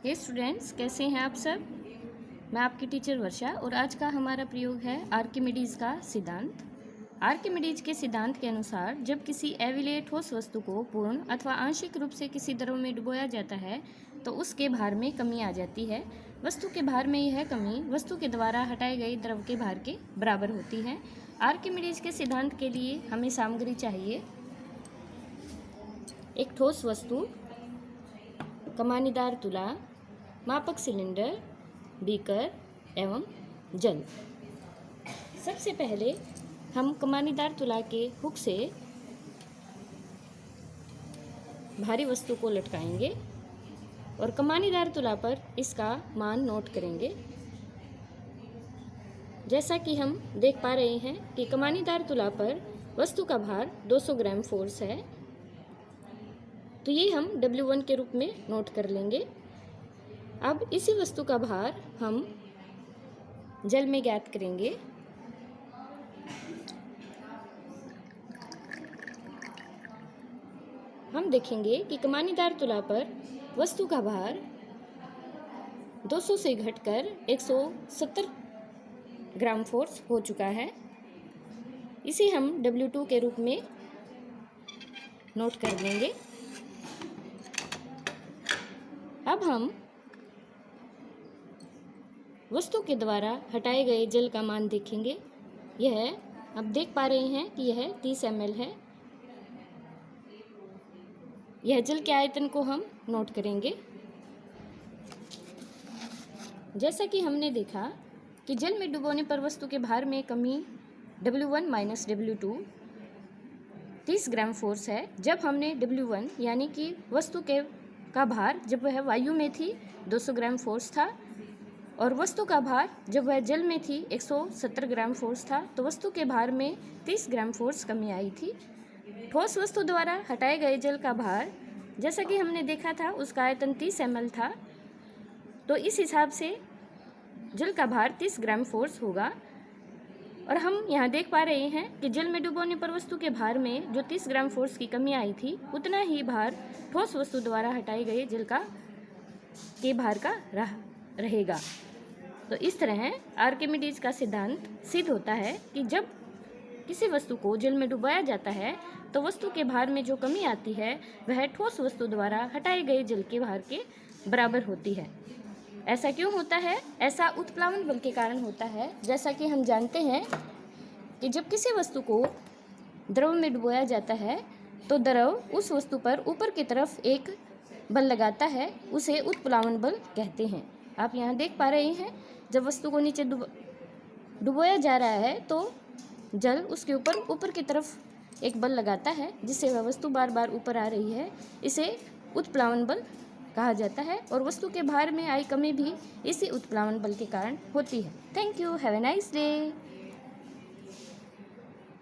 हे students, कैसे हैं आप सब। मैं आपकी टीचर वर्षा और आज का हमारा प्रयोग है आर्किमिडीज का सिद्धांत। आर्किमिडीज के सिद्धांत के अनुसार जब किसी अविलेय ठोस वस्तु को पूर्ण अथवा आंशिक रूप से किसी द्रव में डुबोया जाता है तो उसके भार में कमी आ जाती है। वस्तु के भार में यह कमी वस्तु के द्वारा हटाए गए द्रव के भार के बराबर होती है। आर्किमिडीज के सिद्धांत के लिए हमें सामग्री चाहिए: एक ठोस वस्तु, कमानीदार तुला, मापक सिलेंडर, बीकर एवं जल। सबसे पहले हम कमानीदार तुला के हुक से भारी वस्तु को लटकाएंगे और कमानीदार तुला पर इसका मान नोट करेंगे। जैसा कि हम देख पा रहे हैं कि कमानीदार तुला पर वस्तु का भार 200 ग्राम फोर्स है, तो ये हम W1 के रूप में नोट कर लेंगे। अब इसी वस्तु का भार हम जल में ज्ञात करेंगे। हम देखेंगे कि कमानीदार तुला पर वस्तु का भार 200 से घटकर 170 ग्राम फोर्स हो चुका है। इसे हम W2 के रूप में नोट कर लेंगे। अब हम वस्तु के द्वारा हटाए गए जल का मान देखेंगे। यह आप देख पा रहे हैं कि यह 30 ml है। यह जल के आयतन को हम नोट करेंगे। जैसा कि हमने देखा कि जल में डुबोने पर वस्तु के भार में कमी W1 minus W2 30 gram force है। जब हमने W1 यानी कि वस्तु का भार जब वह वायु में थी 200 ग्राम फोर्स था और वस्तु का भार जब वह जल में थी 170 ग्राम फोर्स था, तो वस्तु के भार में 30 ग्राम फोर्स कमी आई थी। ठोस वस्तु द्वारा हटाए गए जल का भार जैसा कि हमने देखा था उसका आयतन 30 ml था, तो इस हिसाब से जल का भार 30 ग्राम फोर्स होगा। और हम यहाँ देख पा रहे हैं कि जल में डुबोने पर वस्तु के भार में जो 30 ग्राम फोर्स की कमी आई थी उतना ही भार ठोस वस्तु द्वारा हटाए गए जल के भार का रहेगा। तो इस तरह आर्किमिडीज का सिद्धांत सिद्ध होता है कि जब किसी वस्तु को जल में डुबाया जाता है तो वस्तु के भार में जो कमी आती है वह ठोस वस्तु द्वारा हटाए गए जल के भार के बराबर होती है। ऐसा क्यों होता है? ऐसा उत्प्लावन बल के कारण होता है। जैसा कि हम जानते हैं कि जब किसी वस्तु को द्रव में डुबोया जाता है तो द्रव उस वस्तु पर ऊपर की तरफ एक बल लगाता है, उसे उत्प्लावन बल कहते हैं। आप यहाँ देख पा रहे हैं जब वस्तु को नीचे डुबोया जा रहा है तो जल उसके ऊपर की तरफ एक बल लगाता है जिससे वह वस्तु बार बार ऊपर आ रही है। इसे उत्प्लावन बल कहा जाता है और वस्तु के भार में आई कमी भी इसी उत्प्लावन बल के कारण होती है। Thank you, have a nice day.